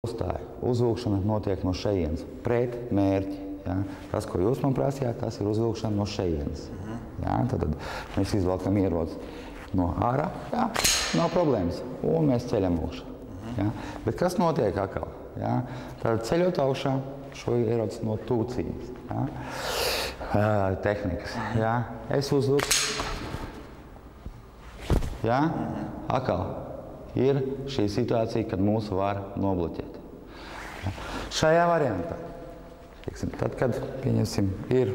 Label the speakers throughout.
Speaker 1: Uzvilkšana notiek no šejienes, pret mērķi. Ja? Tas, ko jūs man prasījāt, tas ir uzvilkšana no šejienes. Ja? Tad mēs izvelkam ieroci no ārā, ja? Nav problēmas, un mēs ceļam augšā. Ja? Bet kas notiek atkal? Ja? Tad ceļot augšā, šo ieroci no tūcības. Ja? Tehnikas. Ja? Es uzvilku. Ja? Atkal ir šī situācija, kad mūs var nobloķēt. Ja? Šajā variantā, teiksim, tad, kad, pieņemsim, ir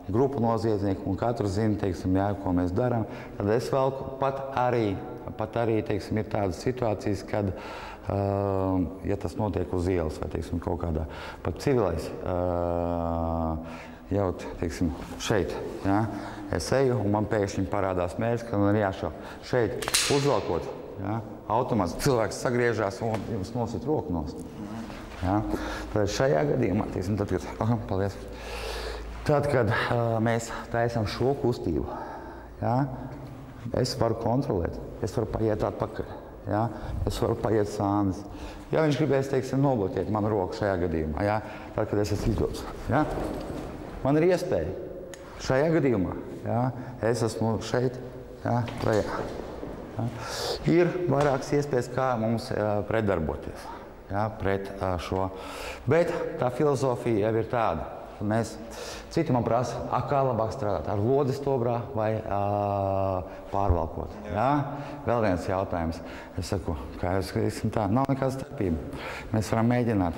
Speaker 1: grupu noziedznieku un katrs zina, teiksim, jā, ko mēs darām, tad es velku pat arī, teiksim, ir tādas situācijas, kad, ja tas notiek uz ielas vai, teiksim, kaut kādā pat civilais, jau, teiksim, šeit, ja, es eju un man pēkšņi parādās mērķis, ka man ir jāšauj. Šeit uzvelkot, ja, automāts cilvēks sagriežās un jums nosit roku nost. Ja. Tad šajā gadījumā, teiksim, tad, kad, paldies. Tad, kad mēs taisam šo kustību, ja, es varu kontrolēt, es varu paiet atpakaļ, ja, es varu paiet sānis. Ja viņš gribēs, teiksim, nobloķēt manu roku šajā gadījumā, ja, tad, kad es esmu izdots, ja, man ir iespēja šajā gadījumā, ja, es esmu šeit, ja, lejā. Ja. Ir vairākas iespējas, kā mums pretdarboties, ja, pret šo. Bet tā filozofija jau ir tāda. Citi man prasa, kā labāk strādāt, ar lodi stobrā vai pārvalkot. Ja? Vēl viens jautājums. Es saku, kā jūs skatīsim tā, nav nekāda starpība. Mēs varam mēģināt.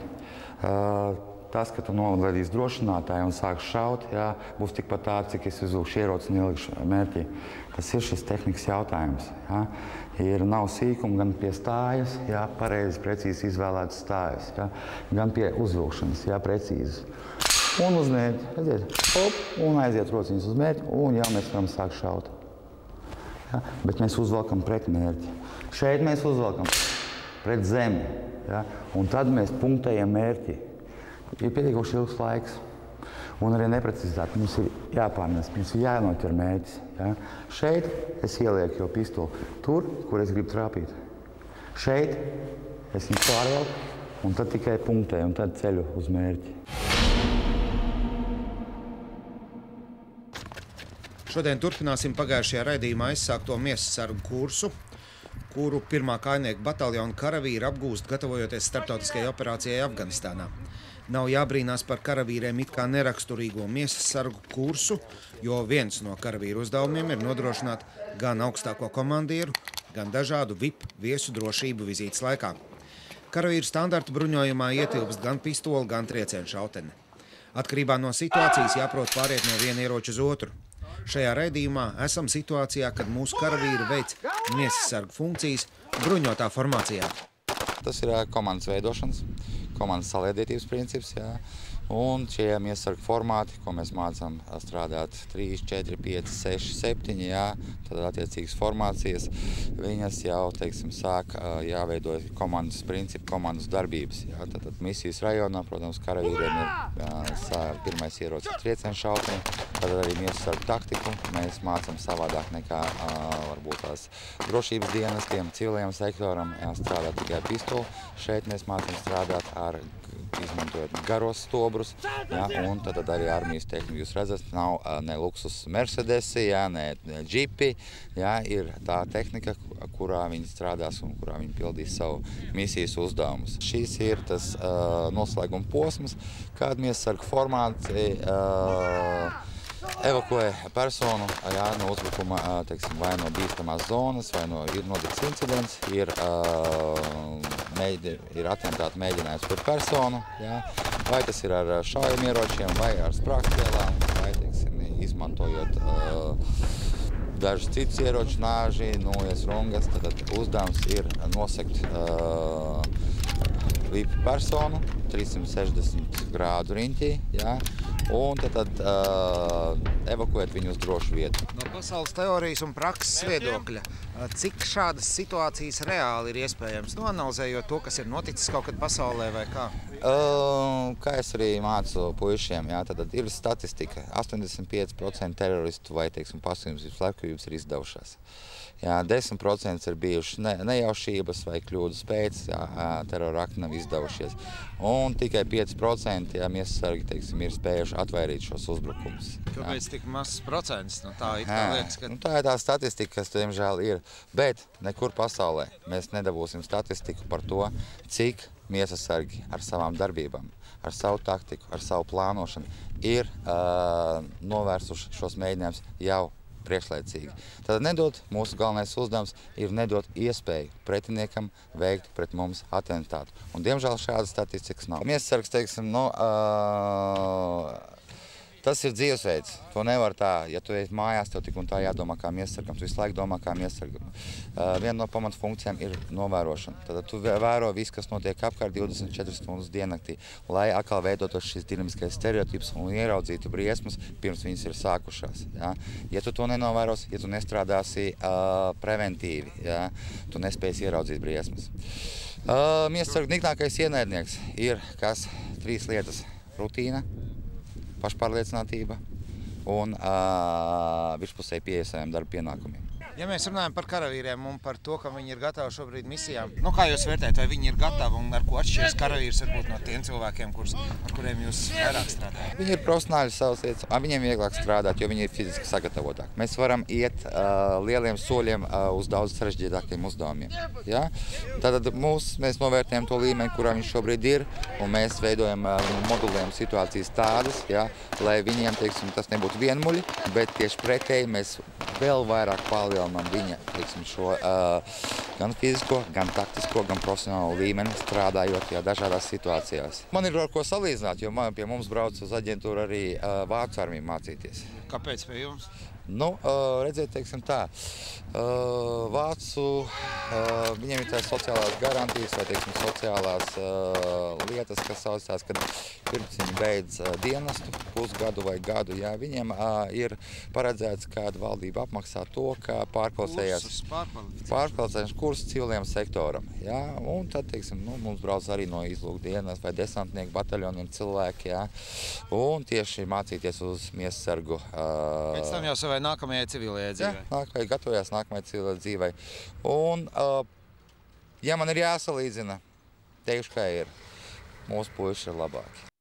Speaker 1: Tas, ka tu novedīsi drošinātāju un sāks šaut, ja, būs tikpat tā, cik es uzvilkšu ieroci un ielikšu mērķī. Tas ir šis tehnikas jautājums. Ja? Nav sīkuma gan pie stājas, ja, pareizi, precīzi izvēlētas stājas, ja, gan pie uzvilkšanas, ja, precīzi. Un uz mērķi, redziet, hop, un aiziet rociņas uz mērķi, un jau mēs varam sākt šaut. Ja? Bet mēs uzvelkam pret mērķi. Šeit mēs uzvelkam pret zemi, ja? Un tad mēs punktējam mērķi. Ir pietiekoši ilgs laiks, un arī neprecizitāti. Mums ir jāpārnest, mums ir jānoķer mērķis. Ja? Šeit es ielieku jau pistoli tur, kur es gribu trāpīt. Šeit es viņu pārvelku, un tad tikai punktēju, un tad ceļu uz mērķi.
Speaker 2: Šodien turpināsim pagājušajā raidījumā aizsākto miesasargu kursu, kuru pirmā kājnieku bataljona karavīri apgūst, gatavojoties starptautiskajai operācijai Afganistānā. Nav jābrīnās par karavīriem it kā neraksturīgo miesasargu kursu, jo viens no karavīru uzdevumiem ir nodrošināt gan augstāko komandieru, gan dažādu VIP viesu drošību vizītes laikā. Karavīru standarta bruņojumā ietilpst gan pistoli, gan triecienu šauteni. Atkarībā no situācijas jāprot pāriet no viena ieroča uz otru. Šajā raidījumā esam situācijā, kad mūsu karavīri veic miesasargu funkcijas bruņotā formācijā.
Speaker 1: Tas ir komandas veidošanas, komandas saliedētības princips, jā. Un šie miesasargu formāti, ko mēs mācām strādāt 3, 4, 5, 6, 7, jā, tad attiecīgas formācijas, viņas jau, teiksim, sāk jāveido komandas principi, komandas darbības. Jā. Tad misijas rajonā, protams, karavīriem ir pirmais ierocis triecienu šauteni, tad arī miesasargu taktiku mēs mācām savādāk nekā varbūt tās drošības dienestiem, civilajam sektoram, strādāt tikai pistoli. Šeit mēs mācām strādāt ar izmantojot garos stobrus, ja, un tad arī armijas tehnika. Jūs redzat, nav ne luksus Mercedesi, ja, ne džipi, ja, ir tā tehnika, kurā viņi strādās un kurā viņi pildīs savu misijas uzdevumus. Šīs ir tas noslēguma posms, kad miesasargu formāti evakuē personu, jā, no uzbrukuma, teiksim, vai no bīstamās zonas, vai no ir noticis incidents, ir atentāta mēģinājums pret personu, jā, vai tas ir ar šaujamieročiem, vai ar sprāgstvielām, vai, teiksim, izmantojot dažus citus ieroču nāži, nulles rungas, tad uzdevums ir nosegt VIP personu 360 grādu riņķī, jā, un tad evakuēt viņu uz drošu vietu.
Speaker 2: No pasaules teorijas un prakses viedokļa, cik šādas situācijas reāli ir iespējams, noanalizējot to, kas ir noticis kaut kad pasaulē vai kā?
Speaker 1: Kā es arī mācu puišiem, jā, tad ir statistika. 85% teroristu vai, teiksim, pasūtījums slepkavības ir izdevušās. Jā, 10% ir bijušas nejaušības vai kļūdas pēc, terora akti nav izdevušies. Un tikai 5% miesasargi, teiksim, ir spējuši atvairīt šos uzbrukumus.
Speaker 2: Kāpēc tik mazs procents? Nu, tā liekas, ka...
Speaker 1: Tā ir tā statistika, kas, diemžēl, ir. Bet nekur pasaulē mēs nedabūsim statistiku par to, cik miesasargi ar savām darbībām, ar savu taktiku, ar savu plānošanu ir novērsuši šos mēģinājumus jau priekšlaicīgi. Tad nedot, mūsu galvenais uzdevums ir nedot iespēju pretiniekam veikt pret mums atentātu. Un, diemžēl, šādas statistikas nav. Miesasargs, teiksim, tas ir dzīvesveids. To nevar tā, ja tu ej mājās, tev tik un tā jādomā kā miesasargam. Tu visu laiku domā kā miesasargam. Viena no pamatfunkcijām ir novērošana. Tad tu vēro visu, kas notiek apkārt 24 stundas diennaktī, lai atkal veidotos šis dinamiskais stereotips un ieraudzītu briesmas, pirms viņas ir sākušās. Ja, ja tu to nenovēros, ja tu nestrādāsi preventīvi, ja, tu nespēsi ieraudzīt briesmas. Miesasargu niknākais ienaidnieks ir 3 lietas – rutīna, pašpārliecinātība un virspusēji pieeja saviem darba pienākumiem.
Speaker 2: Ja mēs runājam par karavīriem un par to, ka viņi ir gatavi šobrīd misijām, kā jūs vērtējat, vai viņi ir gatavi un ar ko atšķiras karavīrs varbūt no tiem cilvēkiem, ar kuriem jūs vairāk strādājat? Viņi
Speaker 1: ir profesionāļi savas lietas, viņiem vieglāk strādāt, jo viņi ir fiziski sagatavotāki. Mēs varam iet lieliem soļiem uz daudz sarežģītākiem uzdevumiem. Ja? Tātad mēs novērtējam to līmeni, kurā viņš šobrīd ir, un mēs veidojam, modulējam situācijas tādas, ja, lai viņiem, teiksim, tas nebūtu vienmuļi, bet tieši pretēji mēs vēl vairāk palielinām viņa, teiksim, šo gan fizisko, gan taktisko, gan profesionālo līmeni strādājot dažādās situācijās. Man ir ar ko salīdzināt, jo pie mums brauc uz aģentūru arī Vācu armiju mācīties.
Speaker 2: Kāpēc pie jums?
Speaker 1: Redziet, teiksim tā, Vācu, viņiem ir tās sociālās garantijas vai, teiksim, sociālās lietas, kas saucās, kad pirms viņi beidz dienestu, pusgadu vai gadu, jā, viņiem ir paredzēts, kāda valdība apmaksā to, kā pārkvalificēšanas kursus civiliem sektoram, jā, un tad, teiksim, mums brauc arī no izlūkdienas vai desantnieku bataljoniem cilvēki, jā, un tieši mācīties uz miesasargu.
Speaker 2: Pēc tam jau savai nākamajai civilajai dzīvei.
Speaker 1: Jā, gatavojās nākamajai civilajai dzīvei. Un, ja man ir jāsalīdzina, teikšu, ka ir. Mūsu puiši ir labāki.